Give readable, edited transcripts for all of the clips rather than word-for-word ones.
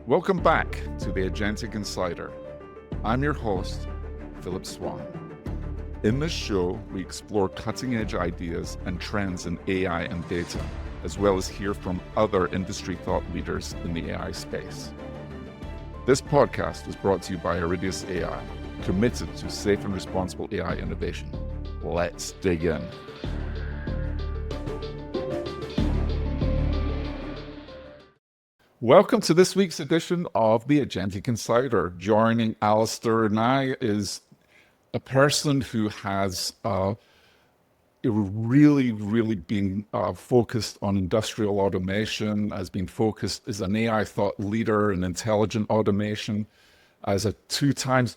Welcome back to the Agentic Insider. I'm your host, Philip Swan. In this show, we explore cutting-edge ideas and trends in AI and data, as well as hear from other industry thought leaders in the AI space. This podcast is brought to you by Iridius AI, committed to safe and responsible AI innovation. Let's dig in. Welcome to this week's edition of the Agentic Insider. Joining Alistair and I is a person who has really been focused on industrial automation, has been focused as an AI thought leader in intelligent automation, as a two-time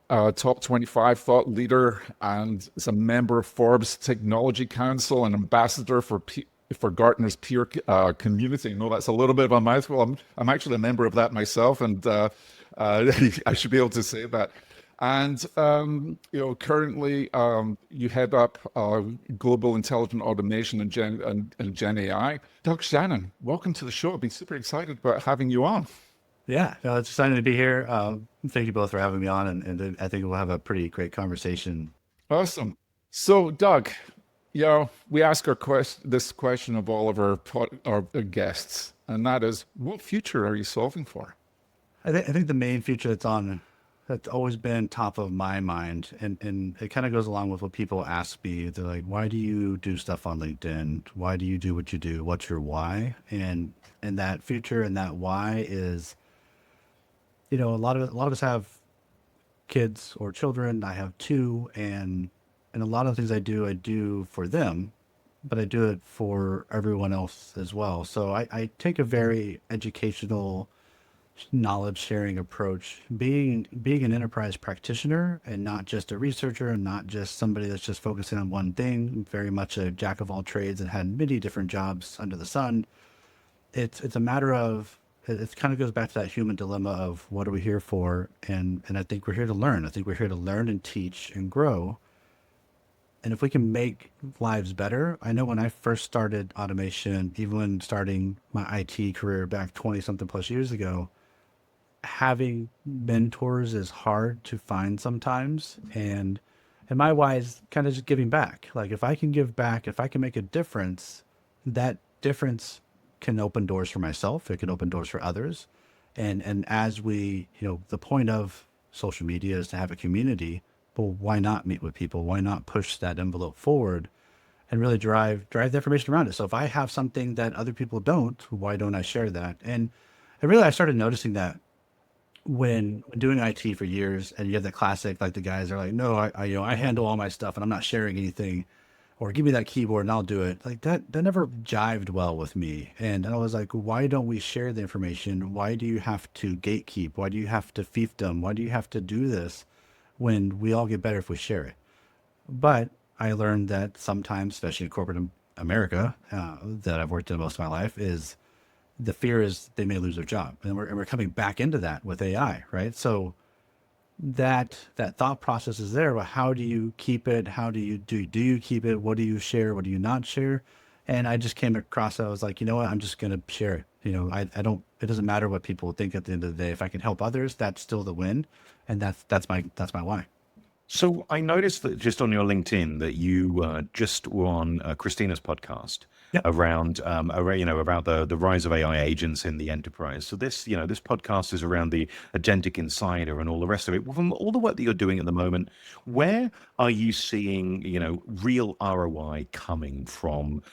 top 25 thought leader, and as a member of Forbes Technology Council and ambassador for Gartner's peer community. No, that's a little bit of a mouthful. I'm actually a member of that myself, and I should be able to say that. And currently you head up global intelligent automation and Gen AI. Doug Shannon, welcome to the show. I've been super excited about having you on. Yeah, it's exciting to be here. Thank you both for having me on, and I think we'll have a pretty great conversation. Awesome. So, Doug, we ask this question of all of our guests, and that is, what future are you solving for? I think the main future that's always been top of my mind, and it kind of goes along with what people ask me. They're like, why do you do stuff on LinkedIn? Why do you do what you do? What's your why? And that future and that why is, a lot of us have kids or children. I have two, and a lot of things I do for them, but I do it for everyone else as well. So I take a very educational, knowledge sharing approach, being an enterprise practitioner and not just a researcher and not just somebody that's just focusing on one thing, very much a jack of all trades and had many different jobs under the sun. It's a matter of, it kind of goes back to that human dilemma of what are we here for? And I think we're here to learn. I think we're here to learn and teach and grow. And if we can make lives better, I know when I first started automation, even when starting my IT career back 20 something plus years ago, having mentors is hard to find sometimes. And my why is kind of just giving back. Like if I can give back, if I can make a difference, that difference can open doors for myself. It can open doors for others. And as we, the point of social media is to have a community. Well, why not meet with people? Why not push that envelope forward and really drive the information around it? So if I have something that other people don't, why don't I share that? And really, I started noticing that when doing IT for years, and you have the classic, like the guys are like, no, I handle all my stuff and I'm not sharing anything, or give me that keyboard and I'll do it. Like that never jived well with me. And I was like, why don't we share the information? Why do you have to gatekeep? Why do you have to fiefdom? Why do you have to do this? When we all get better if we share it. But I learned that sometimes, especially in corporate America, that I've worked in most of my life, is the fear is they may lose their job. And we're coming back into that with AI, right? So that thought process is there. But how do you keep it? How do you you keep it? What do you share? What do you not share? And I just came across, I was like, you know what? I'm just going to share it. It doesn't matter what people think at the end of the day. If I can help others, that's still the win. And that's my why. So I noticed that just on your LinkedIn that you just were on Christina's podcast around about the rise of AI agents in the enterprise. So this podcast is around the Agentic Insider and all the rest of it. From all the work that you're doing at the moment, where are you seeing real ROI coming from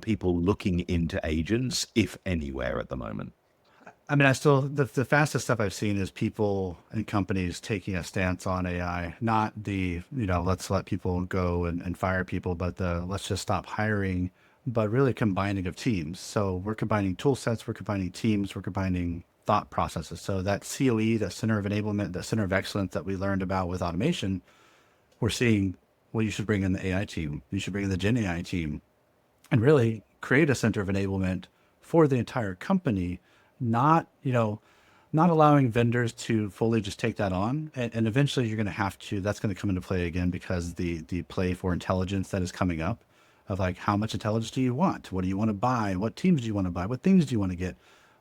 people looking into agents, if anywhere, at the moment? I mean, the fastest stuff I've seen is people and companies taking a stance on AI, not let's let people go and fire people, but let's just stop hiring, but really combining of teams. So we're combining tool sets, we're combining teams, we're combining thought processes. So that COE, that center of enablement, that center of excellence that we learned about with automation, we're seeing, well, you should bring in the AI team, you should bring in the Gen AI team, and really create a center of enablement for the entire company. Not allowing vendors to fully just take that on. And eventually you're going to have to, that's going to come into play again, because the play for intelligence that is coming up of like, how much intelligence do you want? What do you want to buy? What teams do you want to buy? What things do you want to get?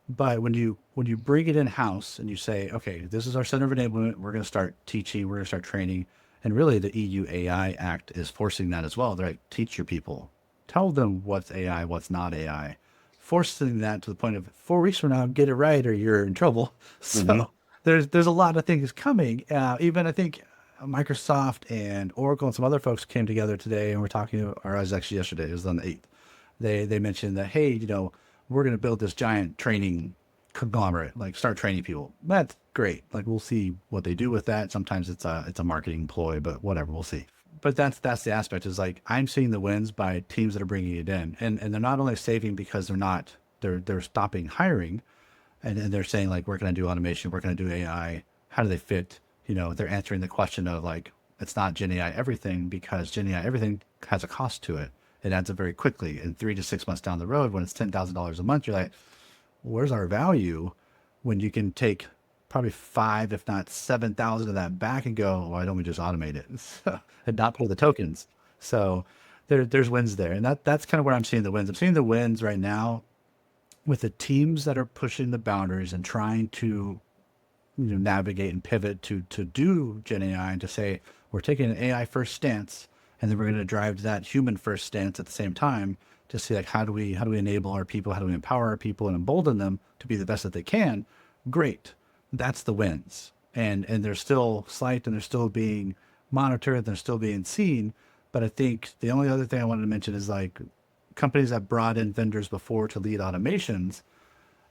But when you bring it in house and you say, okay, this is our center of enablement, we're going to start teaching, we're going to start training, and really the EU AI Act is forcing that as well. They're like, teach your people, tell them what's AI, what's not AI, forcing that to the point of 4 weeks from now, get it right or you're in trouble. So there's a lot of things coming. Even I think Microsoft and Oracle and some other folks came together today and we're talking, or I was actually yesterday, it was on the 8th. They mentioned that, hey, we're going to build this giant training conglomerate, like start training people. That's great. Like we'll see what they do with that. Sometimes it's a marketing ploy, but whatever, we'll see. But that's the aspect is like I'm seeing the wins by teams that are bringing it in, and they're not only saving because they're stopping hiring, and they're saying like we're going to do automation, we're going to do AI. How do they fit? They're answering the question of like it's not Gen AI everything because Gen AI everything has a cost to it. It adds up very quickly. And 3 to 6 months down the road, when it's $10,000 a month, you're like, where's our value? When you can take probably 5, if not 7,000 of that back and go, why don't we just automate it and not pay the tokens? So there's wins there, and that's kind of where I'm seeing the wins. I'm seeing the wins right now with the teams that are pushing the boundaries and trying to navigate and pivot to do Gen AI and to say we're taking an AI first stance and then we're going to drive to that human first stance at the same time to see like how do we enable our people, how do we empower our people and embolden them to be the best that they can. Great, that's the wins, and they're still slight and they're still being monitored, they're still being seen. But I think the only other thing I wanted to mention is like companies that brought in vendors before to lead automations.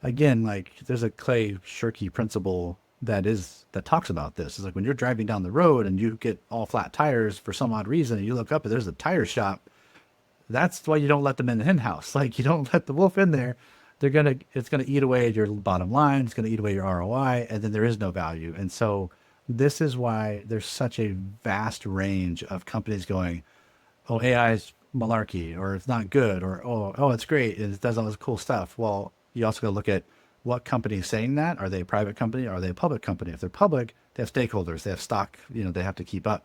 Again, like there's a Clay Shirky principle that talks about this. It's like when you're driving down the road and you get all flat tires for some odd reason, and you look up and there's a tire shop. That's why you don't let them in the hen house. Like you don't let the wolf in there. It's gonna eat away at your bottom line. It's gonna eat away your ROI, and then there is no value. And so this is why there's such a vast range of companies going, oh, AI is malarkey, or it's not good, or it's great, it does all this cool stuff. Well, you also got to look at what company is saying that. Are they a private company? Are they a public company? If they're public, they have stakeholders, they have stock, they have to keep up.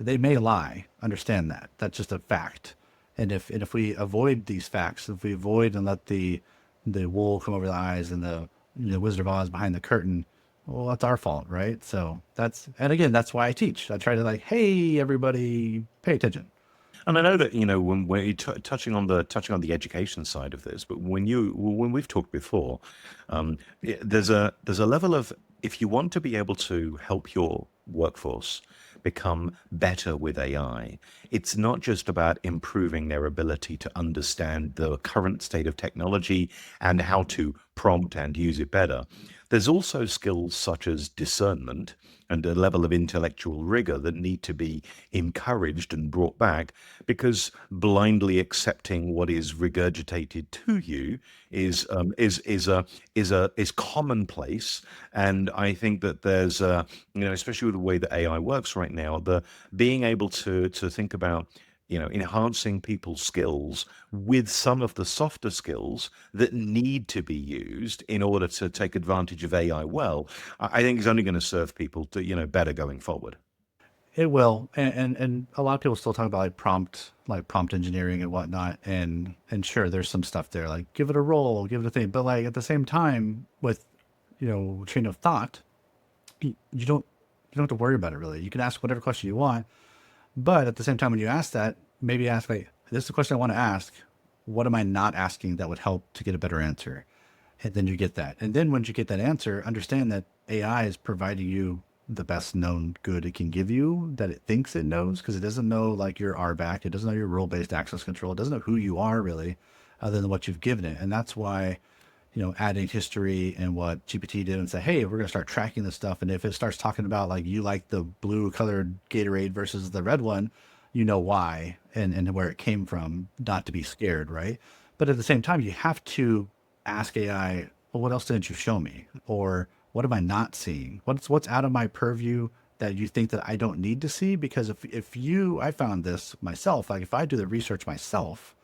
They may lie. Understand that. That's just a fact. And if we avoid these facts, if we avoid and let the wool come over the eyes and the Wizard of Oz behind the curtain, well, that's our fault, right? So and again, that's why I teach. I try to like, hey, everybody, pay attention. And I know that when we're touching on the education side of this, but when we've talked before, there's a level of, if you want to be able to help your workforce become better with AI, it's not just about improving their ability to understand the current state of technology and how to prompt and use it better. There's also skills such as discernment and a level of intellectual rigor that need to be encouraged and brought back, because blindly accepting what is regurgitated to you is commonplace. And I think that there's especially with the way that AI works right now, the being able to think about enhancing people's skills with some of the softer skills that need to be used in order to take advantage of AI well, I think is only going to serve people to, better going forward. It will, and a lot of people still talk about like prompt engineering and whatnot, and sure, there's some stuff there, like give it a role, give it a thing, but like at the same time, with chain of thought, you don't have to worry about it really. You can ask whatever question you want, but at the same time, when you ask that, maybe ask like, this is the question I want to ask. What am I not asking that would help to get a better answer? And then you get that, and then once you get that answer, understand that AI is providing you the best known good it can give you, that it thinks it knows, because it doesn't know like your RBAC, it doesn't know your role-based access control, it doesn't know who you are really, other than what you've given it. And that's why, adding history and what GPT did and say, hey, we're going to start tracking this stuff. And if it starts talking about like you like the blue colored Gatorade versus the red one, you know why and where it came from, not to be scared, right? But at the same time, you have to ask AI, well, what else didn't you show me? Or what am I not seeing? What's out of my purview that you think that I don't need to see? Because I found this myself, like if I do the research myself,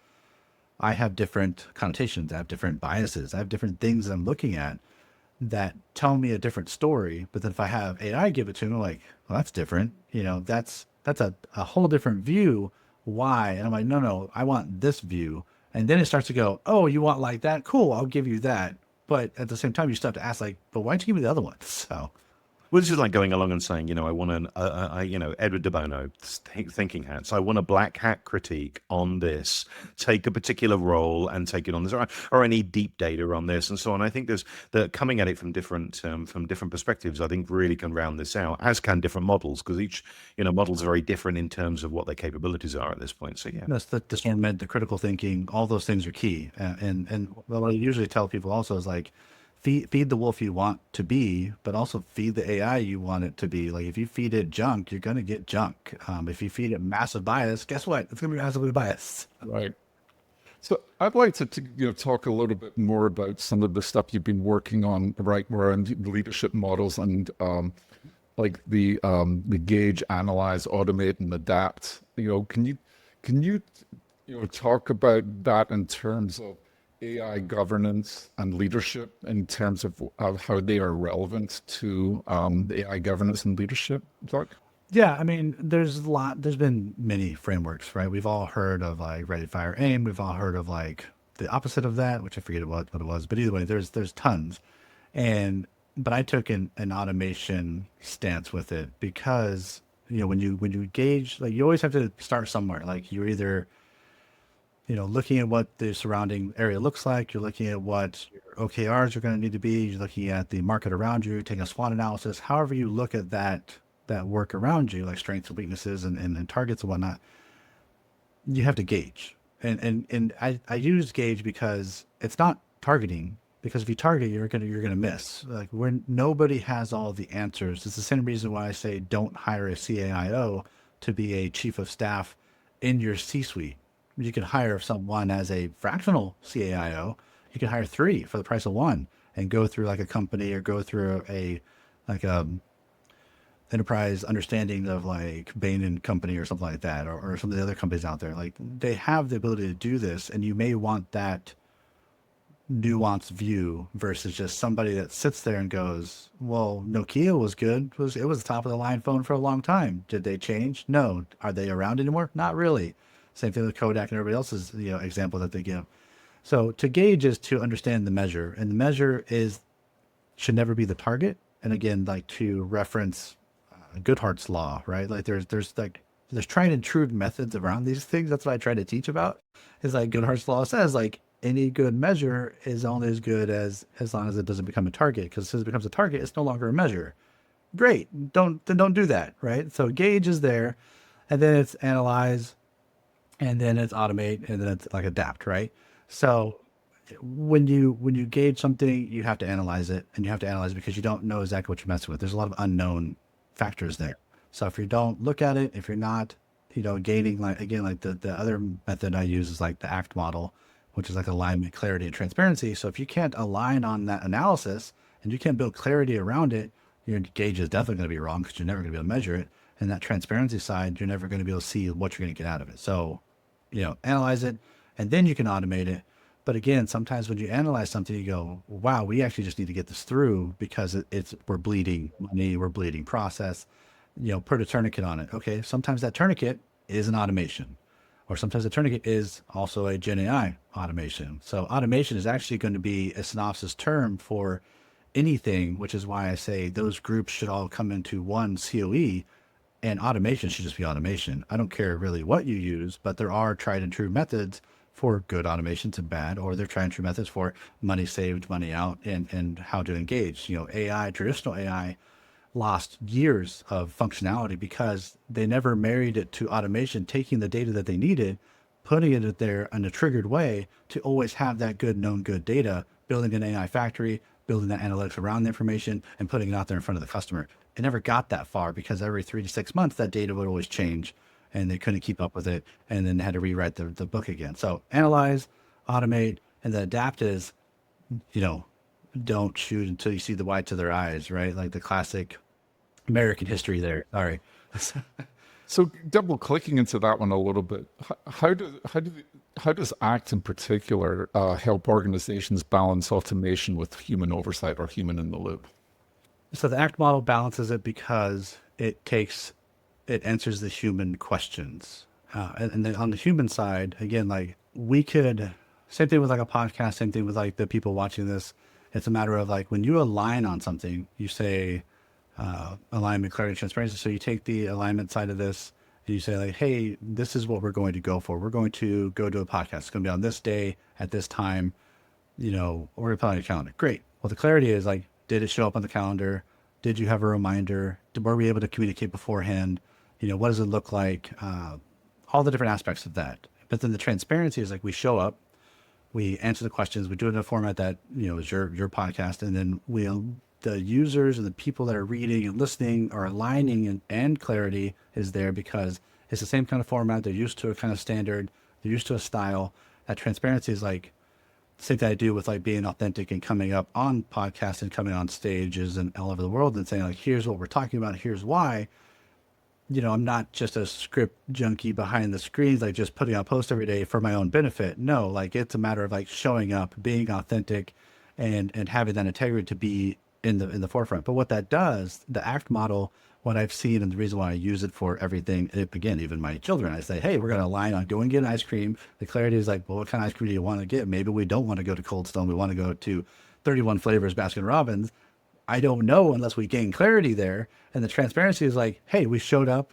I have different connotations, I have different biases, I have different things I'm looking at that tell me a different story. But then if I have AI give it to me, I'm like, well, that's different. That's a whole different view. Why? And I'm like, no, I want this view. And then it starts to go, oh, you want like that? Cool, I'll give you that. But at the same time, you still have to ask, like, but why'd you give me the other one? So Well, this is like going along and saying, I want Edward de Bono, thinking hats. I want a black hat critique on this. Take a particular role and take it on this, or I need deep data on this, and so on. I think there's coming at it from different perspectives. I think really can round this out, as can different models, because each models are very different in terms of what their capabilities are at this point. So yeah, that's the discernment, the critical thinking, all those things are key. And what I usually tell people also is like, feed the wolf you want to be, but also feed the AI you want it to be. Like if you feed it junk, you're going to get junk. If you feed it massive bias, guess what? It's going to be massively biased. Right. So I'd like to talk a little bit more about some of the stuff you've been working on, right, around leadership models and like the gauge, analyze, automate, and adapt. Can you talk about that in terms of AI governance and leadership, in terms of how they are relevant to the AI governance and leadership, Doug? Yeah, I mean, there's been many frameworks, right? We've all heard of like Ready, Fire, Aim. We've all heard of like the opposite of that, which I forget what it was. But either way, there's tons. But I took an automation stance with it because, when you gauge, like you always have to start somewhere. Like you're either, looking at what the surrounding area looks like, you're looking at what your OKRs are going to need to be, you're looking at the market around you, taking a SWOT analysis, however you look at that work around you, like strengths and weaknesses and targets and whatnot, you have to gauge. And I use gauge because it's not targeting, because if you target, you're gonna miss. Like when nobody has all the answers. It's the same reason why I say don't hire a CAIO to be a chief of staff in your C-suite. You can hire someone as a fractional CAIO. You can hire 3 for the price of 1 and go through like a company or go through a enterprise understanding of like Bain and Company or something like that, or some of the other companies out there. Like they have the ability to do this, and you may want that nuanced view versus just somebody that sits there and goes, well, Nokia was good. It was the top of the line phone for a long time. Did they change? No. Are they around anymore? Not really. Same thing with Kodak and everybody else's example that they give. So to gauge is to understand the measure, and the measure should never be the target. And again, like to reference Goodhart's law, right? Like there's tried and true methods around these things. That's what I try to teach about. Is like Goodhart's law says, like any good measure is only as good as long as it doesn't become a target. Because as soon as it becomes a target, it's no longer a measure. Great, don't do that, right? So gauge is there, and then it's analyze, and then it's automate, and then it's like adapt, right? So when you gauge something, you have to analyze it, and you have to analyze it because you don't know exactly what you're messing with. There's a lot of unknown factors there. So if you don't look at it, if you're not, gaining, like again, like the other method I use is like the ACT model, which is like alignment, clarity, and transparency. So if you can't align on that analysis and you can't build clarity around it, your gauge is definitely going to be wrong because you're never going to be able to measure it. And that transparency side, you're never going to be able to see what you're going to get out of it. So, analyze it, and then you can automate it. But again, sometimes when you analyze something, you go, wow, we actually just need to get this through because we're bleeding money, we're bleeding process, put a tourniquet on it. Okay. Sometimes that tourniquet is an automation, or sometimes the tourniquet is also a Gen AI automation. So automation is actually going to be a synopsis term for anything, which is why I say those groups should all come into one COE, and automation should just be automation. I don't care really what you use, but there are tried and true methods for good automations and bad, or they're tried and true methods for money saved, money out, and how to engage. AI, traditional AI lost years of functionality because they never married it to automation, taking the data that they needed, putting it there in a triggered way to always have that good known good data, building an AI factory, building that analytics around the information, and putting it out there in front of the customer. It never got that far because every 3 to 6 months, that data would always change and they couldn't keep up with it, and then had to rewrite the book again. So analyze, automate, and then adapt is, don't shoot until you see the whites of their eyes, right? Like the classic American history there. All right. So double clicking into that one a little bit, how does ACT in particular help organizations balance automation with human oversight or human in the loop? So the ACT model balances it because it answers the human questions. And then on the human side, again, like we could, same thing with like a podcast, same thing with like the people watching this. It's a matter of like when you align on something, you say alignment, clarity, transparency. So you take the alignment side of this and you say like, hey, this is what we're going to go for. We're going to go to a podcast. It's going to be on this day at this time, you know, or we're put on your calendar. Great. Well, the clarity is like, did it show up on the calendar? Did you have a reminder? Were we able to communicate beforehand? You know, what does it look like? All the different aspects of that. But then the transparency is like we show up, we answer the questions, we do it in a format that, you know, is your podcast. And then the users and the people that are reading and listening are aligning, and clarity is there because it's the same kind of format. They're used to a kind of standard. They're used to a style. That transparency is like the same thing I do with like being authentic and coming up on podcasts and coming on stages and all over the world and saying like, here's what we're talking about. Here's why. You know, I'm not just a script junkie behind the screens, like just putting out posts every day for my own benefit. No, like it's a matter of like showing up, being authentic, and having that integrity to be in the forefront. But what that does, the ACT model, what I've seen and the reason why I use it for everything, again, even my children, I say, hey, we're going to align on going and get an ice cream. The clarity is like, well, what kind of ice cream do you want to get? Maybe we don't want to go to Cold Stone. We want to go to 31 flavors Baskin Robbins. I don't know unless we gain clarity there. And the transparency is like, hey, we showed up,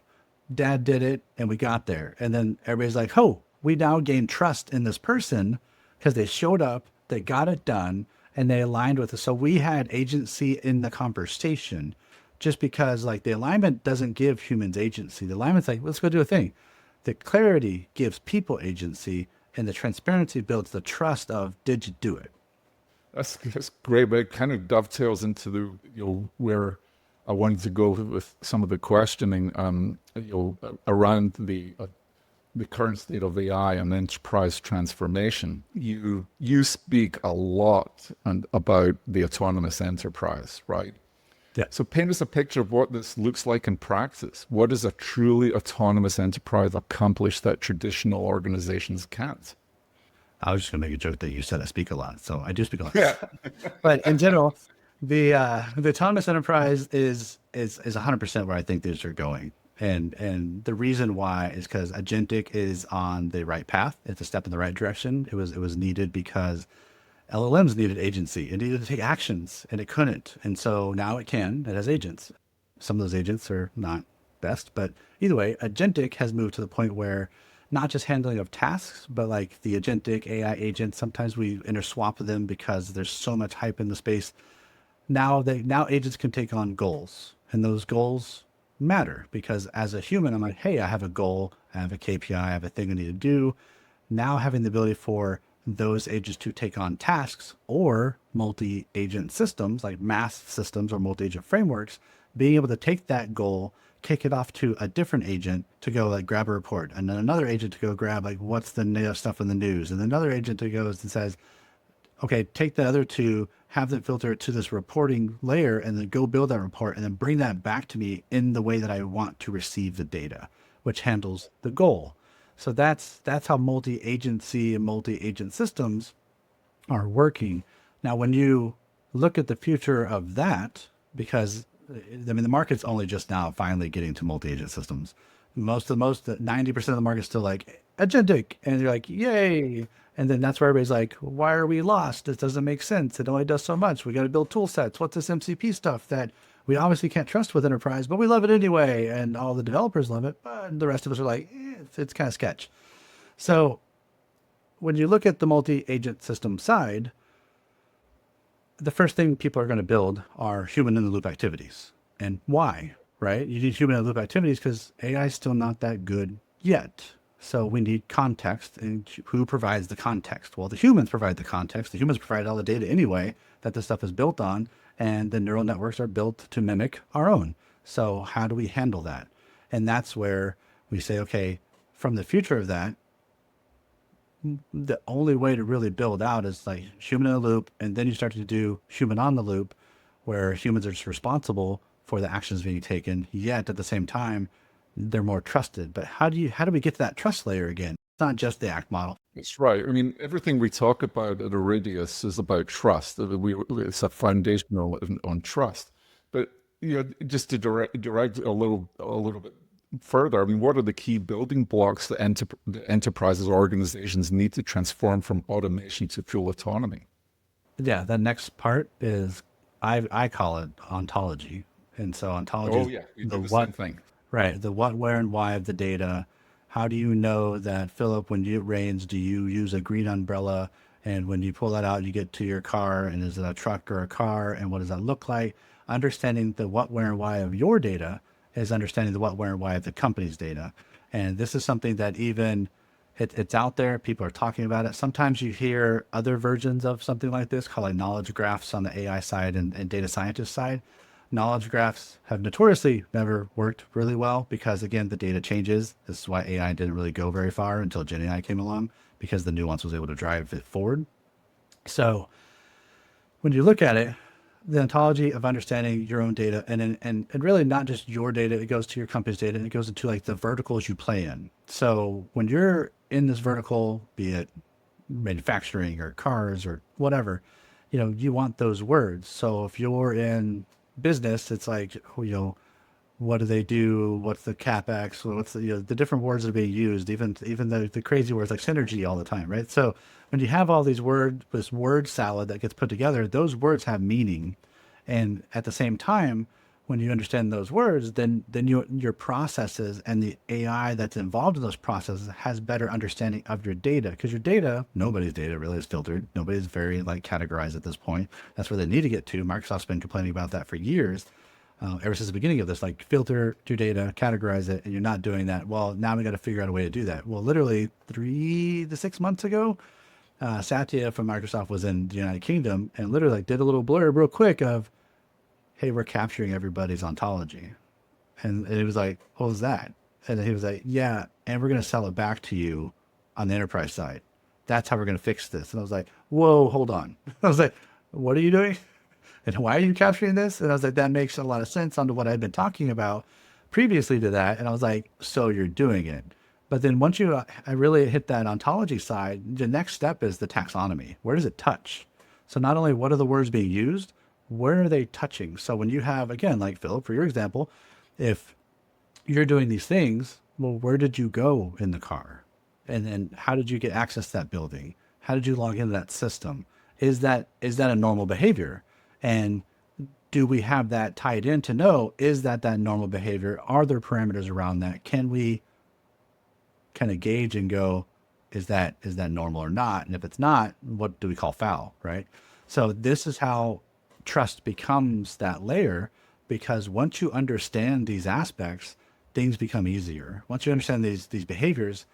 dad did it, and we got there. And then everybody's like, oh, we now gain trust in this person because they showed up, they got it done, and they aligned with us. So we had agency in the conversation just because like the alignment doesn't give humans agency. The alignment's like, let's go do a thing. The clarity gives people agency, and the transparency builds the trust of, did you do it? That's great, but it kind of dovetails into the, you know, where I wanted to go with some of the questioning, you know, around the current state of AI and enterprise transformation. You speak a lot about the autonomous enterprise, right? Yeah. So paint us a picture of what this looks like in practice. What does a truly autonomous enterprise accomplish that traditional organizations can't? I was just gonna make a joke that you said I speak a lot, so I do speak a lot. Yeah. But in general, the autonomous enterprise is 100% where I think these are going, and the reason why is because Agentic is on the right path. It's a step in the right direction. It was needed because LLMs needed agency. It needed to take actions, and it couldn't. And so now it can. It has agents. Some of those agents are not best, but either way, Agentic has moved to the point where not just handling of tasks, but like the agentic AI agents, sometimes we interswap them because there's so much hype in the space. Now agents can take on goals, and those goals matter because as a human, I'm like, hey, I have a goal, I have a KPI, I have a thing I need to do. Now having the ability for those agents to take on tasks or multi-agent systems like mass systems or multi-agent frameworks, being able to take that goal, kick it off to a different agent to go like grab a report, and then another agent to go grab like what's the stuff in the news, and another agent to goes and says, okay, take the other two, have them filter it to this reporting layer, and then go build that report, and then bring that back to me in the way that I want to receive the data, which handles the goal. So that's how multi-agency and multi-agent systems are working. Now, when you look at the future of that, because I mean, the market's only just now finally getting to multi-agent systems. 90% of the market's still like agentic, and you're like, yay. And then that's where everybody's like, why are we lost? This doesn't make sense. It only does so much. We got to build tool sets. What's this MCP stuff that we obviously can't trust with enterprise, but we love it anyway. And all the developers love it, but the rest of us are like, it's kind of sketch. So when you look at the multi-agent system side, the first thing people are going to build are human in the loop activities. And why, right? You need human in the loop activities because AI is still not that good yet. So we need context, and who provides the context? Well, the humans provide the context. The humans provide all the data anyway that this stuff is built on, and the neural networks are built to mimic our own. So how do we handle that? And that's where we say, okay, from the future of that, the only way to really build out is like human in the loop, and then you start to do human on the loop, where humans are just responsible for the actions being taken, yet at the same time, they're more trusted. But how do we get to that trust layer again? It's not just the ACT model. That's right. I mean, everything we talk about at Iridius is about trust. It's a foundational on trust. But you know, just to direct a little bit further, I mean, what are the key building blocks that the enterprises or organizations need to transform from automation to full autonomy? Yeah, the next part is I call it ontology. And so ontology Oh is yeah, we the do the what, same thing. right, the what, where, and why of the data. How do you know that, Philip, when it rains, do you use a green umbrella? And when you pull that out, you get to your car, and is it a truck or a car? And what does that look like? Understanding the what, where, and why of your data is understanding the what, where, and why of the company's data. And this is something that even it's out there. People are talking about it. Sometimes you hear other versions of something like this called like knowledge graphs on the AI side and data scientist side. Knowledge graphs have notoriously never worked really well because, again, the data changes. This is why AI didn't really go very far until Gen AI came along, because the nuance was able to drive it forward. So when you look at it, the ontology of understanding your own data, and really not just your data, it goes to your company's data, and it goes into like the verticals you play in. So when you're in this vertical, be it manufacturing or cars or whatever, you want those words. So if you're in business, it's like, what do they do? What's the capex? What's the different words that are being used? Even the crazy words like synergy all the time, right? So when you have all these this word salad that gets put together, those words have meaning, and at the same time, when you understand those words, then your processes and the AI that's involved in those processes has better understanding of your data, because your data, nobody's data really is filtered. Nobody's very like categorized at this point. That's where they need to get to. Microsoft's been complaining about that for years, ever since the beginning of this, like filter your data, categorize it, and you're not doing that. Well, now we got to figure out a way to do that. Well, literally 3 to 6 months ago, Satya from Microsoft was in the United Kingdom and literally like did a little blurb real quick of, hey, we're capturing everybody's ontology. And it was like, what was that? And he was like, yeah, and we're going to sell it back to you on the enterprise side. That's how we're going to fix this. And I was like, whoa, hold on. I was like, what are you doing? And why are you capturing this? And I was like, that makes a lot of sense onto what I'd been talking about previously to that. And I was like, so you're doing it. But then once I really hit that ontology side, the next step is the taxonomy. Where does it touch? So not only what are the words being used, where are they touching? So when you have, again, like Philip, for your example, if you're doing these things, well, where did you go in the car? And then how did you get access to that building? How did you log into that system? Is that a normal behavior? And do we have that tied in to know, is that normal behavior? Are there parameters around that? Can we kind of gauge and go, is that normal or not? And if it's not, what do we call foul, right? So this is how trust becomes that layer, because once you understand these aspects, things become easier. Once you understand these behaviors,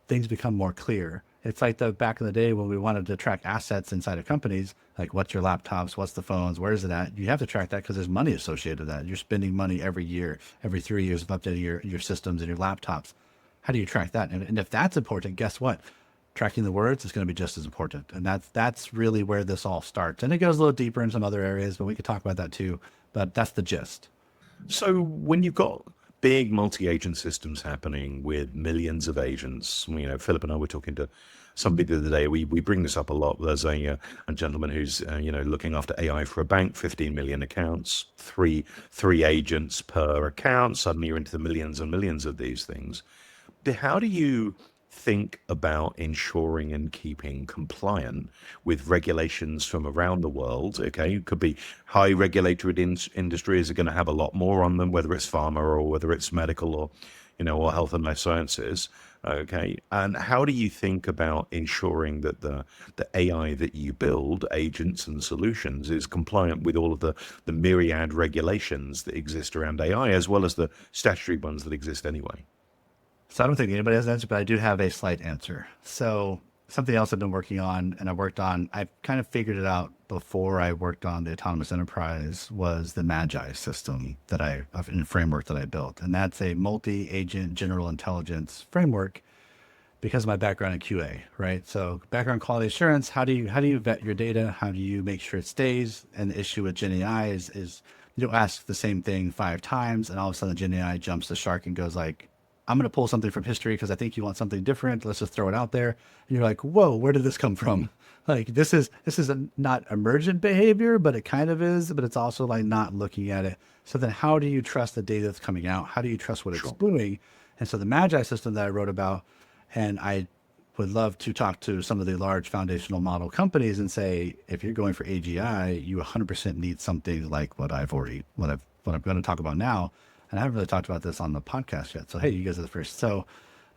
things become more clear. It's like the back in the day when we wanted to track assets inside of companies, like what's your laptops, what's the phones, where is it at? You have to track that because there's money associated with that. You're spending money every year, every 3 years of updating your systems and your laptops. How do you track that? And if that's important, guess what? Tracking the words is going to be just as important. And that's really where this all starts. And it goes a little deeper in some other areas, but we could talk about that too. But that's the gist. So when you've got big multi-agent systems happening with millions of agents, Philip and I were talking to somebody the other day. We bring this up a lot. There's a gentleman who's looking after AI for a bank, 15 million accounts, three agents per account. Suddenly you're into the millions and millions of these things. How do you think about ensuring and keeping compliant with regulations from around the world? Okay, it could be high regulated industries are going to have a lot more on them, whether it's pharma or whether it's medical or, or health and life sciences. Okay, and how do you think about ensuring that the AI that you build, agents and solutions, is compliant with all of the myriad regulations that exist around AI, as well as the statutory ones that exist anyway? So I don't think anybody has an answer, but I do have a slight answer. So something else I've been working on and I've kind of figured it out before I worked on the autonomous enterprise, was the Magi system in a framework that I built. And that's a multi-agent general intelligence framework because of my background in QA, right? So background quality assurance, how do you vet your data? How do you make sure it stays? And the issue with Gen AI is you don't ask the same thing 5 times and all of a sudden Gen AI jumps the shark and goes like, I'm going to pull something from history because I think you want something different. Let's just throw it out there. And you're like, whoa, where did this come from? Like, this is not emergent behavior, but it kind of is, but it's also like not looking at it. So then how do you trust the data that's coming out? How do you trust what it's doing? And so the Magi system that I wrote about, and I would love to talk to some of the large foundational model companies and say, if you're going for AGI, you 100% need something like what I'm going to talk about now. And I haven't really talked about this on the podcast yet. So, hey, you guys are the first. So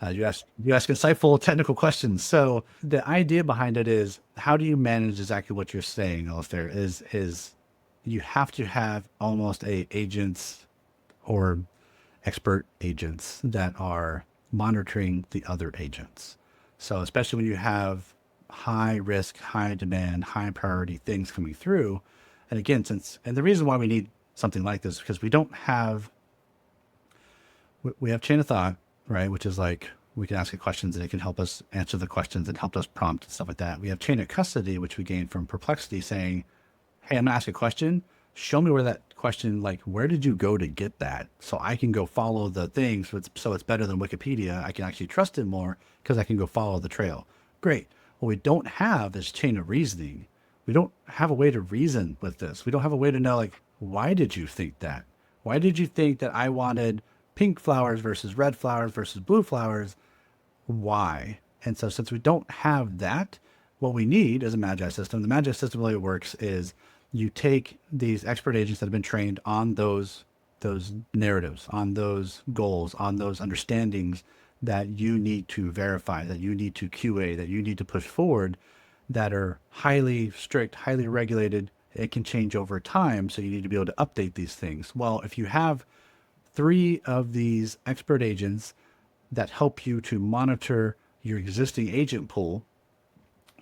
you ask insightful technical questions. So the idea behind it is, how do you manage exactly what you're saying, Alistair, is you have to have almost agents or expert agents that are monitoring the other agents. So especially when you have high risk, high demand, high priority things coming through. And again, and the reason why we need something like this, because we have chain of thought, right? Which is like, we can ask it questions and it can help us answer the questions and help us prompt and stuff like that. We have chain of custody, which we gain from Perplexity, saying, hey, I'm gonna ask a question. Show me where that question, like, where did you go to get that? So I can go follow the things. So it's better than Wikipedia. I can actually trust it more because I can go follow the trail. Great. What we don't have is chain of reasoning. We don't have a way to reason with this. We don't have a way to know, like, why did you think that? Why did you think that I wanted pink flowers versus red flowers versus blue flowers? Why? And so since we don't have that, what we need is a Magi system. The Magi system, the way it works is, you take these expert agents that have been trained on those narratives, on those goals, on those understandings that you need to verify, that you need to QA, that you need to push forward, that are highly strict, highly regulated. It can change over time, so you need to be able to update these things. Well, if you have 3 of these expert agents that help you to monitor your existing agent pool,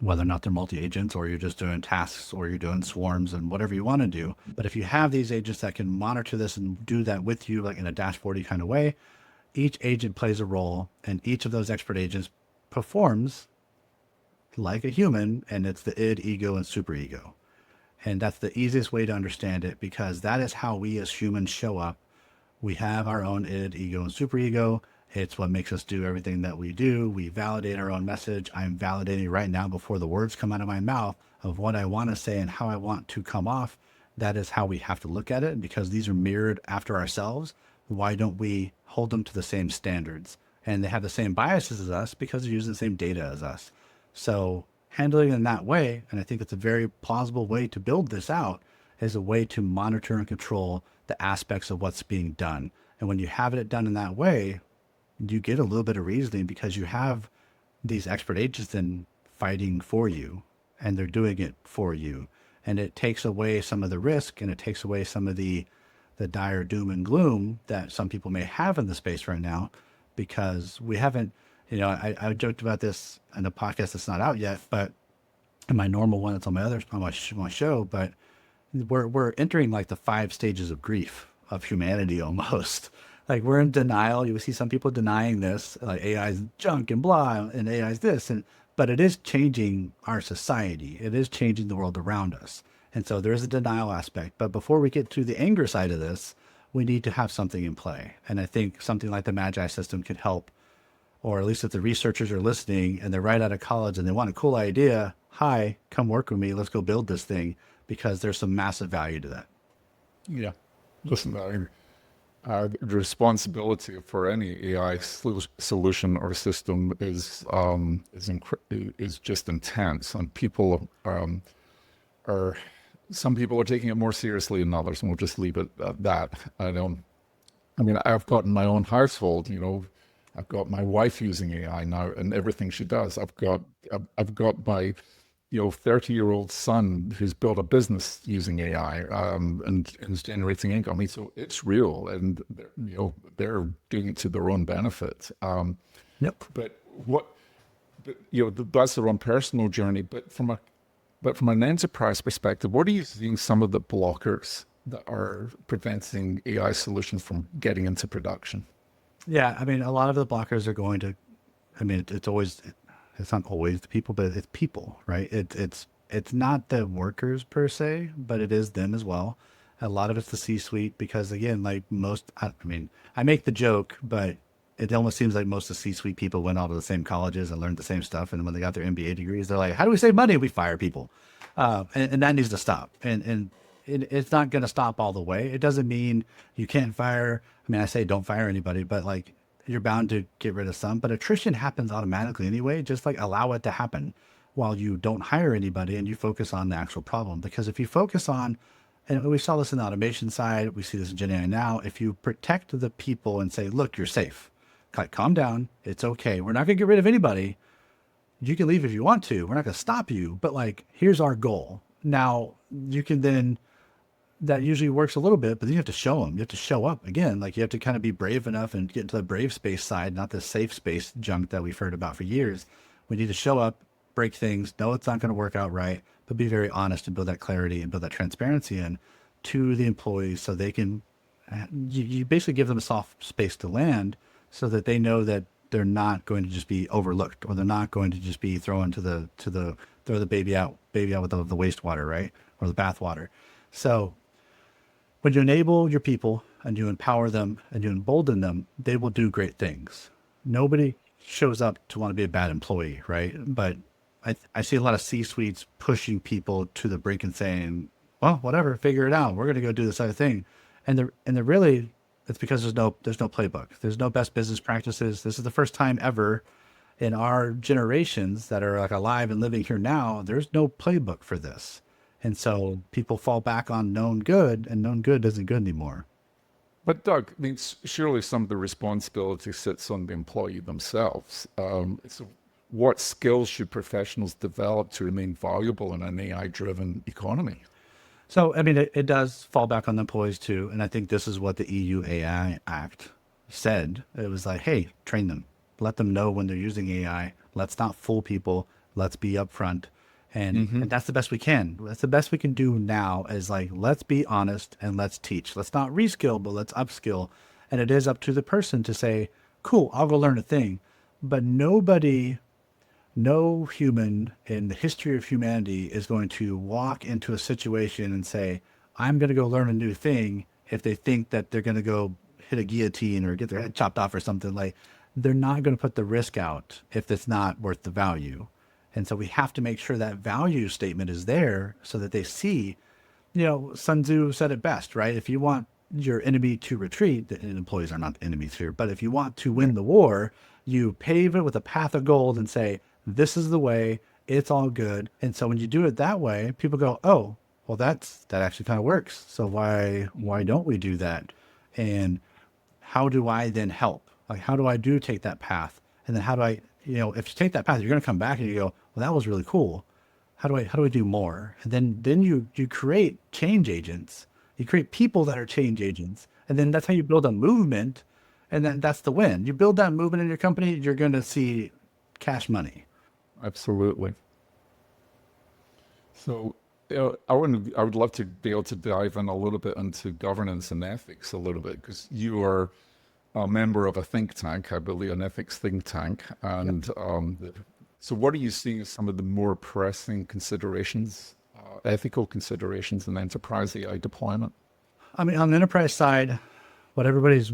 whether or not they're multi-agents or you're just doing tasks or you're doing swarms and whatever you want to do. But if you have these agents that can monitor this and do that with you, like in a dashboardy kind of way, each agent plays a role and each of those expert agents performs like a human, and it's the id, ego, and superego. And that's the easiest way to understand it, because that is how we as humans show up. We have our own id, ego, and superego. It's what makes us do everything that we do. We validate our own message. I'm validating right now before the words come out of my mouth of what I want to say and how I want to come off. That is how we have to look at it. Because these are mirrored after ourselves, why don't we hold them to the same standards? And they have the same biases as us because they're using the same data as us. So handling it in that way, and I think it's a very plausible way to build this out, is a way to monitor and control the aspects of what's being done. And when you have it done in that way, you get a little bit of reasoning because you have these expert agents then fighting for you, and they're doing it for you. And it takes away some of the risk, and it takes away some of the dire doom and gloom that some people may have in the space right now, because we haven't, I joked about this in a podcast that's not out yet, but in my normal one, it's on my show, but we're entering like the 5 stages of grief of humanity almost. Like, we're in denial. You see some people denying this, like AI's junk and blah, and AI's this, but it is changing our society. It is changing the world around us. And so there is a denial aspect. But before we get to the anger side of this, we need to have something in play. And I think something like the Magi system could help, or at least if the researchers are listening and they're right out of college and they want a cool idea, hi, come work with me. Let's go build this thing, because there's some massive value to that. Yeah. Listen, the responsibility for any AI solution or system is just intense, and people some people are taking it more seriously than others, and we'll just leave it at that. I've got in my own household, I've got my wife using AI now, and everything she does. I've got my 30-year-old son who's built a business using AI, and is generating income. So it's real, and they're doing it to their own benefit. Yep. But that's their own personal journey. But from an enterprise perspective, what are you seeing some of the blockers that are preventing AI solutions from getting into production? Yeah, a lot of the blockers are going to, it's not always the people, but it's people, right? It's not the workers per se, but it is them as well. A lot of it's the C-suite, because again, like I make the joke, but it almost seems like most of the C-suite people went out to the same colleges and learned the same stuff. And when they got their MBA degrees, they're like, how do we save money? We fire people. And that needs to stop. And it's not going to stop all the way. It doesn't mean you can't fire. I say don't fire anybody, but like, you're bound to get rid of some, but attrition happens automatically anyway. Just like allow it to happen while you don't hire anybody and you focus on the actual problem. Because if you focus on, and we saw this in the automation side, we see this in Gen AI now, if you protect the people and say, look, you're safe, calm down, it's okay. We're not going to get rid of anybody. You can leave if you want to. We're not going to stop you, but like, here's our goal. Now you can then, that usually works a little bit, but then you have to show them. You have to show up again. Like you have to kind of be brave enough and get into the brave space side, not the safe space junk that we've heard about for years. We need to show up, break things, know it's not going to work out right, but be very honest and build that clarity and build that transparency in to the employees so they can, you basically give them a soft space to land so that they know that they're not going to just be overlooked, or they're not going to just be thrown throw the baby out with the wastewater, right? Or the bathwater. So when you enable your people and you empower them and you embolden them, they will do great things. Nobody shows up to want to be a bad employee, right? But I see a lot of C-suites pushing people to the brink and saying, well, whatever, figure it out. We're going to go do this other thing. And they're really, it's because there's no playbook. There's no best business practices. This is the first time ever in our generations that are like alive and living here now. There's no playbook for this. And so people fall back on known good, and known good isn't good anymore. But Doug, I mean, surely some of the responsibility sits on the employee themselves. So what skills should professionals develop to remain valuable in an AI-driven economy? So, I mean, it does fall back on the employees too. And I think this is what the EU AI Act said. It was like, hey, train them. Let them know when they're using AI. Let's not fool people. Let's be upfront. And that's the best we can. That's the best we can do now is like, let's be honest and let's teach. Let's not reskill, but let's upskill. And it is up to the person to say, cool, I'll go learn a thing. But no human in the history of humanity is going to walk into a situation and say, I'm going to go learn a new thing if they think that they're going to go hit a guillotine or get their head chopped off or something. Like, they're not going to put the risk out if it's not worth the value. And so we have to make sure that value statement is there so that they see, Sun Tzu said it best, right? If you want your enemy to retreat, and employees are not the enemies here, but if you want to win the war, you pave it with a path of gold and say, this is the way, it's all good. And so when you do it that way, people go, oh, well, that actually kind of works. So why don't we do that? And how do I then help? Like, how do I take that path? And then how do I, if you take that path, you're going to come back and you go, well, that was really cool. How do I do more? And then you create change agents. You create people that are change agents. And then that's how you build a movement. And then that's the win. You build that movement in your company, you're going to see cash money. Absolutely. So I would love to be able to dive in a little bit into governance and ethics a little bit, because you are a member of a think tank, I believe, an ethics think tank. And so what are you seeing as some of the more pressing considerations, ethical considerations in enterprise AI deployment? I mean, on the enterprise side, what everybody's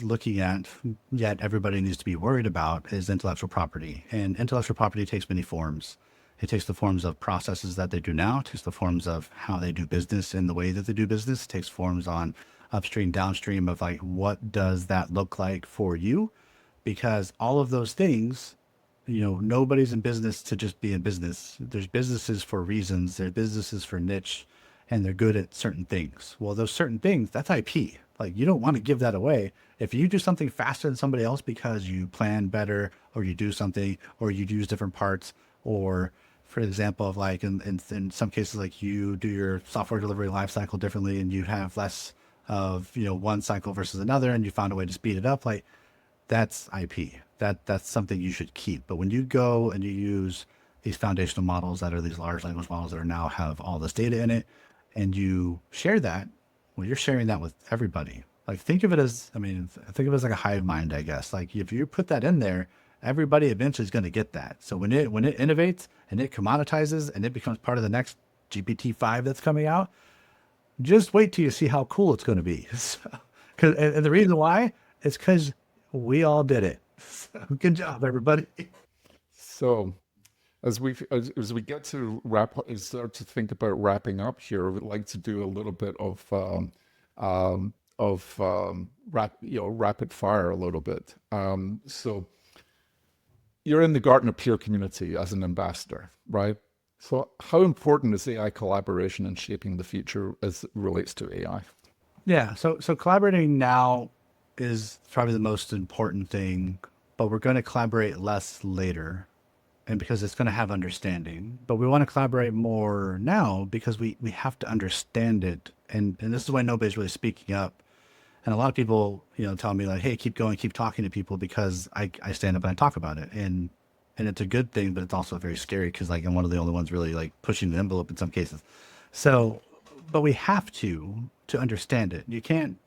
looking at, yet everybody needs to be worried about, is intellectual property. And intellectual property takes many forms. It takes the forms of processes that they do now. It takes the forms of how they do business and the way that they do business. It takes forms on upstream, downstream of like, what does that look like for you? Because all of those things, nobody's in business to just be in business. There's businesses for reasons. There's businesses for niche, and they're good at certain things. Well, those certain things, that's IP. Like, you don't want to give that away. If you do something faster than somebody else because you plan better, or you do something, or you use different parts, or for example of like in some cases, like you do your software delivery lifecycle differently and you have less of, one cycle versus another, and you found a way to speed it up, like that's IP. That's something you should keep. But when you go and you use these foundational models that are these large language models that are now have all this data in it, and you share that, well, you're sharing that with everybody. Like, think of it as like a hive mind, I guess. Like, if you put that in there, everybody eventually is going to get that. So when it innovates and it commoditizes and it becomes part of the next GPT-5 that's coming out, just wait till you see how cool it's going to be. And the reason why is because we all did it. So, good job, everybody. So as we get to start to think about wrapping up here, we'd like to do a little bit of of rapid fire a little bit. So you're in the Gartner peer community as an ambassador, right? So how important is AI collaboration in shaping the future as it relates to AI? Yeah. So collaborating now is probably the most important thing, but we're going to collaborate less later, and because it's going to have understanding. But we want to collaborate more now because we have to understand it. And this is why nobody's really speaking up. And a lot of people, tell me like, hey, keep going, keep talking to people, because I stand up and I talk about it. And it's a good thing, but it's also very scary because like I'm one of the only ones really like pushing the envelope in some cases. So, but we have to understand it. You can't,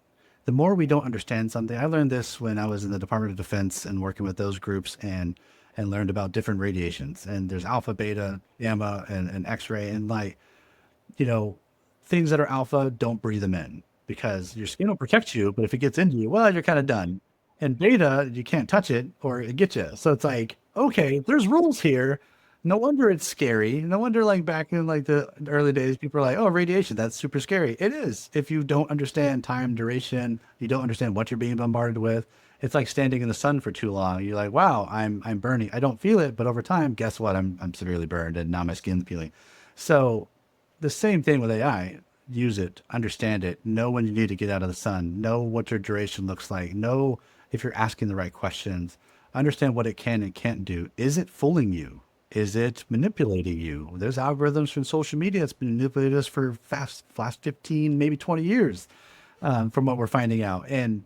the more we don't understand something, I learned this when I was in the Department of Defense and working with those groups and learned about different radiations. And there's alpha, beta, gamma, and X-ray. And like, things that are alpha, don't breathe them in because your skin will protect you. But if it gets into you, well, you're kind of done. And beta, you can't touch it or it gets you. So it's like, okay, there's rules here. No wonder it's scary. No wonder like back in like the early days, people are like, oh, radiation, that's super scary. It is. If you don't understand time, duration, you don't understand what you're being bombarded with. It's like standing in the sun for too long. You're like, wow, I'm burning. I don't feel it, but over time, guess what? I'm severely burned and now my skin's peeling. So the same thing with AI. Use it, understand it, know when you need to get out of the sun, know what your duration looks like, know if you're asking the right questions, understand what it can and can't do. Is it fooling you? Is it manipulating you? There's algorithms from social media that's been manipulating us for last 15, maybe 20 years, from what we're finding out. And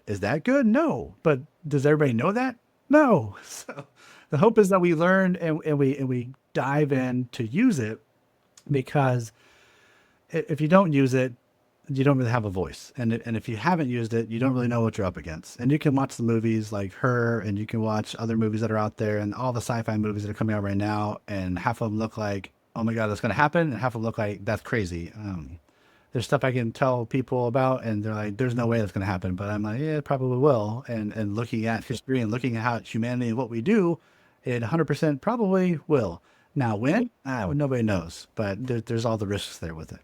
is that good? No. But does everybody know that? No. So the hope is that we learn and we dive in to use it, because if you don't use it, you don't really have a voice. And if you haven't used it, you don't really know what you're up against. And you can watch the movies like Her, and you can watch other movies that are out there and all the sci-fi movies that are coming out right now. And half of them look like, oh my God, that's going to happen. And half of them look like, that's crazy. There's stuff I can tell people about and they're like, there's no way that's going to happen. But I'm like, yeah, it probably will. And looking at history and looking at how humanity and what we do, it 100% probably will. Now, when? Nobody knows. But there's all the risks there with it.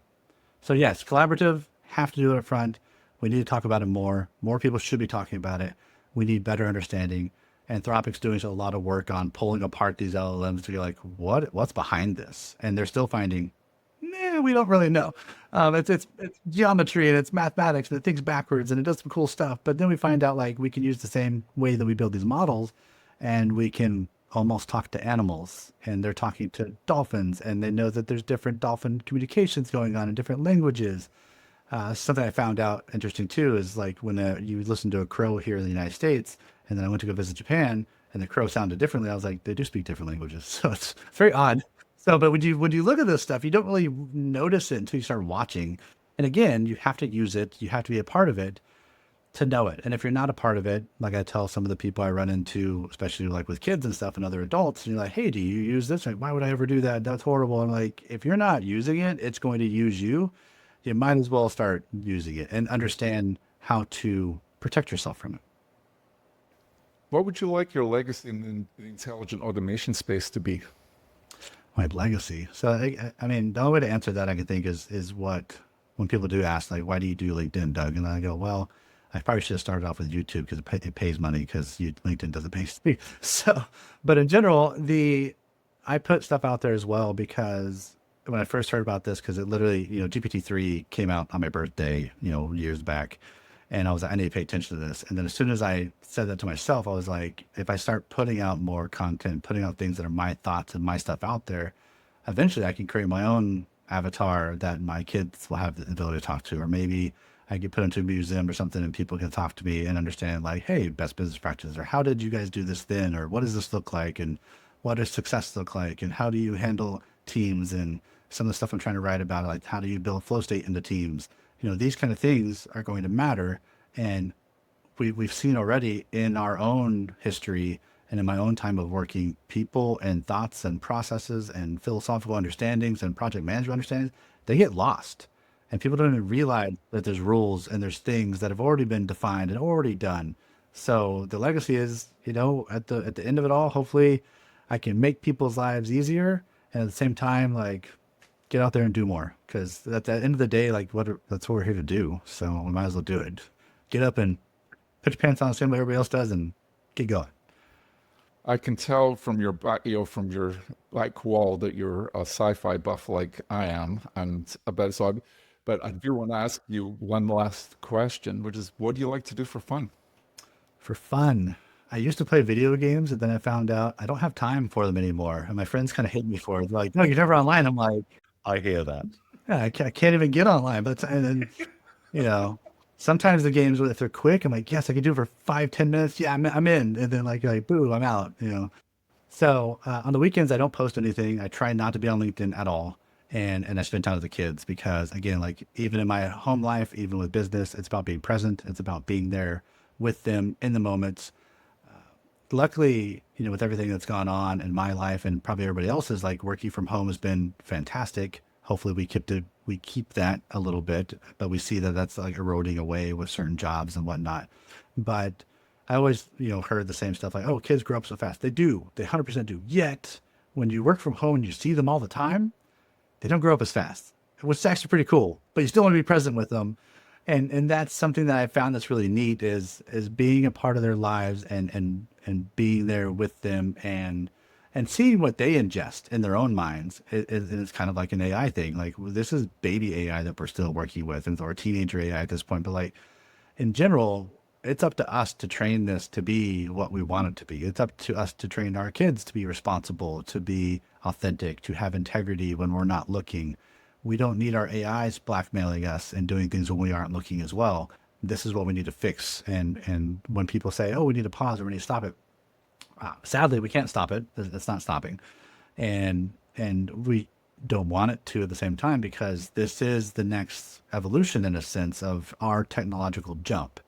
So yes, collaborative, have to do it up front. We need to talk about it more. More people should be talking about it. We need better understanding. Anthropic's doing a lot of work on pulling apart these LLMs to be like, what's behind this? And they're still finding, we don't really know. It's geometry and it's mathematics and it thinks backwards and it does some cool stuff. But then we find out like we can use the same way that we build these models, and we can almost talk to animals, and they're talking to dolphins, and they know that there's different dolphin communications going on in different languages. Something I found out interesting too is like when you listen to a crow here in the United States, and then I went to go visit Japan, and the crow sounded differently. I was like, they do speak different languages, so it's very odd. So, but when you look at this stuff, you don't really notice it until you start watching. And again, you have to use it. You have to be a part of it to know it. And if you're not a part of it, like I tell some of the people I run into, especially like with kids and stuff and other adults, and you're like, hey, do you use this? Like, why would I ever do that? That's horrible. I'm like, if you're not using it, it's going to use you. You might as well start using it and understand how to protect yourself from it. What would you like your legacy in the intelligent automation space to be? My legacy. So, I mean, the only way to answer that I can think is what, when people do ask, like, why do you do LinkedIn, Doug? And I go, well, I probably should have started off with YouTube because it pays money, because LinkedIn doesn't pay me. So, but in general, I put stuff out there as well because when I first heard about this, because it literally, GPT-3 came out on my birthday, years back. And I was like, I need to pay attention to this. And then as soon as I said that to myself, I was like, if I start putting out more content, putting out things that are my thoughts and my stuff out there, eventually I can create my own avatar that my kids will have the ability to talk to. Or maybe I could put into a museum or something and people can talk to me and understand like, hey, best business practices, or how did you guys do this then? Or what does this look like? And what does success look like? And how do you handle teams? And some of the stuff I'm trying to write about, like how do you build flow state into teams? These kind of things are going to matter. And we've seen already in our own history and in my own time of working, people and thoughts and processes and philosophical understandings and project management understandings, they get lost. And people don't even realize that there's rules and there's things that have already been defined and already done. So the legacy is, at the end of it all, hopefully I can make people's lives easier, and at the same time, like, get out there and do more, because at the end of the day, like that's what we're here to do. So we might as well do it. get up and put your pants on the same way everybody else does and get going. I can tell from your back, from your back wall that you're a sci-fi buff like I am, and but I do want to ask you one last question, which is, what do you like to do for fun? For fun, I used to play video games, and then I found out I don't have time for them anymore. And my friends kind of hate me for it. They're like, no, you're never online. I'm like, I hear that. yeah, I can't even get online. But and then, you know, sometimes the games, if they're quick, I'm like, yes, I can do it for 5-10 minutes. Yeah, I'm in. And then like boo, I'm out. So on the weekends, I don't post anything. I try not to be on LinkedIn at all. And I spend time with the kids because, again, like even in my home life, even with business, it's about being present. It's about being there with them in the moments. Luckily, with everything that's gone on in my life and probably everybody else's, like working from home has been fantastic. Hopefully we keep that a little bit, but we see that that's like eroding away with certain jobs and whatnot. But I always, heard the same stuff like, oh, kids grow up so fast. They do. They 100% do. Yet when you work from home and you see them all the time, they don't grow up as fast, which is actually pretty cool, but you still want to be present with them. And that's something that I found that's really neat is being a part of their lives and being there with them and seeing what they ingest in their own minds. It's kind of like an AI thing. Like this is baby AI that we're still working with, or teenager AI at this point. But like in general, it's up to us to train this to be what we want it to be. It's up to us to train our kids to be responsible, to be authentic, to have integrity when we're not looking. We don't need our AIs blackmailing us and doing things when we aren't looking as well. This is what we need to fix. And when people say, oh, we need to pause or we need to stop it, sadly, we can't stop it. It's not stopping. And we don't want it to at the same time, because this is the next evolution in a sense of our technological jump.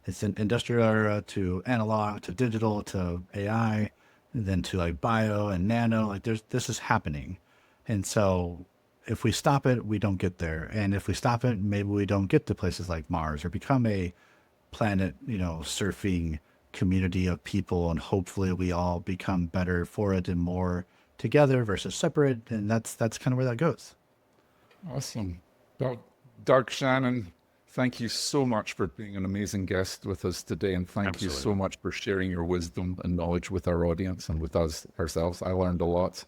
It's an industrial era to analog, to digital, to AI, and then to like bio and nano. Like this is happening. And so if we stop it, we don't get there. And if we stop it, maybe we don't get to places like Mars or become a planet, surfing community of people. And hopefully we all become better for it and more together versus separate. And that's kind of where that goes. Awesome. Doug Shannon, thank you so much for being an amazing guest with us today. And thank you so much for sharing your wisdom and knowledge with our audience and with us ourselves. I learned a lot.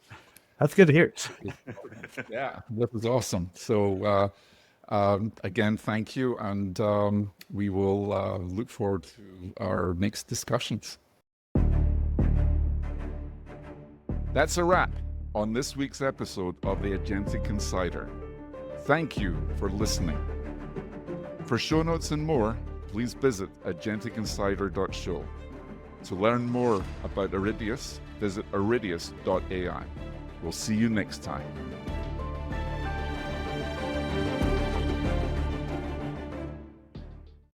That's good to hear. Yeah, that was awesome. So again, thank you. And we will look forward to our next discussions. That's a wrap on this week's episode of the Agentic Insider. Thank you for listening. For show notes and more, please visit agenticinsider.show. To learn more about Iridius, visit iridius.ai. We'll see you next time.